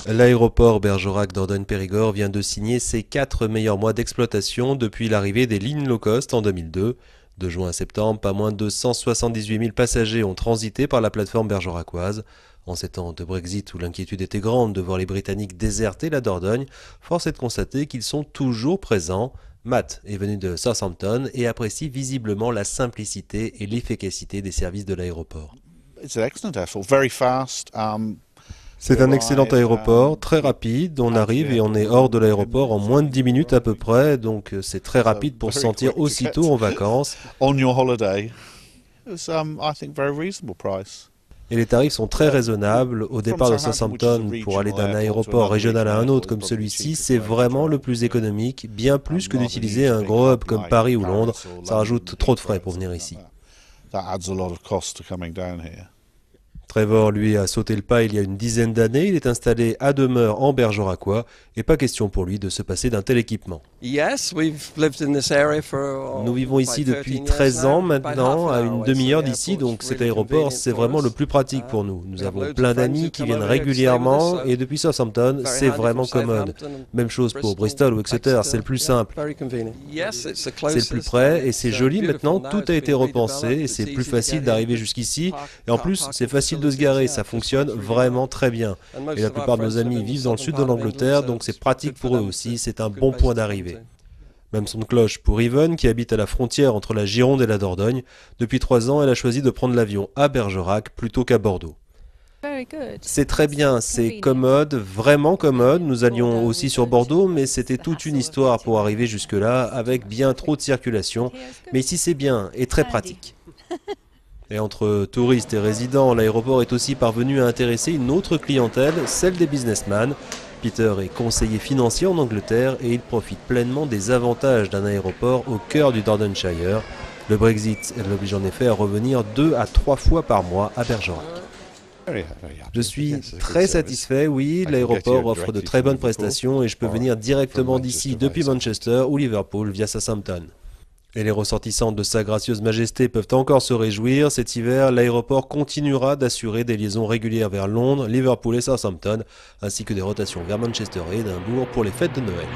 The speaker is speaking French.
L'aéroport Bergerac-Dordogne-Périgord vient de signer ses 4 meilleurs mois d'exploitation depuis l'arrivée des lignes low cost en 2002. De juin à septembre, pas moins de 178 000 passagers ont transité par la plateforme bergeracoise. En ces temps de Brexit où l'inquiétude était grande de voir les Britanniques déserter la Dordogne, force est de constater qu'ils sont toujours présents. Matt est venu de Southampton et apprécie visiblement la simplicité et l'efficacité des services de l'aéroport. C'est un excellent aéroport, très rapide, on arrive et on est hors de l'aéroport en moins de 10 minutes à peu près, donc c'est très rapide pour se sentir aussitôt en vacances. Et les tarifs sont très raisonnables. Au départ de Southampton, pour aller d'un aéroport régional à un autre comme celui-ci, c'est vraiment le plus économique, bien plus que d'utiliser un gros hub comme Paris ou Londres. Ça rajoute trop de frais pour venir ici. Trevor, lui, a sauté le pas il y a une dizaine d'années. Il est installé à demeure en Bergeracois et pas question pour lui de se passer d'un tel équipement. Nous vivons ici depuis 13 ans maintenant, à une demi-heure d'ici, donc cet aéroport, c'est vraiment le plus pratique pour nous. Nous avons plein d'amis qui viennent régulièrement et depuis Southampton, c'est vraiment commode. Même chose pour Bristol ou Exeter, c'est le plus simple. C'est le plus près et c'est joli maintenant, tout a été repensé et c'est plus facile d'arriver jusqu'ici. Et en plus, c'est facile de se garer, ça fonctionne vraiment très bien. Et la plupart de nos amis vivent dans le sud de l'Angleterre, donc c'est pratique pour eux aussi, c'est un bon point d'arrivée. Même son de cloche pour Yvonne, qui habite à la frontière entre la Gironde et la Dordogne. Depuis 3 ans, elle a choisi de prendre l'avion à Bergerac plutôt qu'à Bordeaux. C'est très bien, c'est commode, vraiment commode. Nous allions aussi sur Bordeaux, mais c'était toute une histoire pour arriver jusque-là, avec bien trop de circulation. Mais ici c'est bien et très pratique. Et entre touristes et résidents, l'aéroport est aussi parvenu à intéresser une autre clientèle, celle des businessmen. Peter est conseiller financier en Angleterre et il profite pleinement des avantages d'un aéroport au cœur du Dordogne-Shire. Le Brexit l'oblige en effet à revenir 2 à 3 fois par mois à Bergerac. Je suis très satisfait, oui, l'aéroport offre de très bonnes prestations et je peux venir directement d'ici depuis Manchester ou Liverpool via Southampton. Et les ressortissants de Sa Gracieuse Majesté peuvent encore se réjouir. Cet hiver, l'aéroport continuera d'assurer des liaisons régulières vers Londres, Liverpool et Southampton, ainsi que des rotations vers Manchester et Édimbourg pour les fêtes de Noël.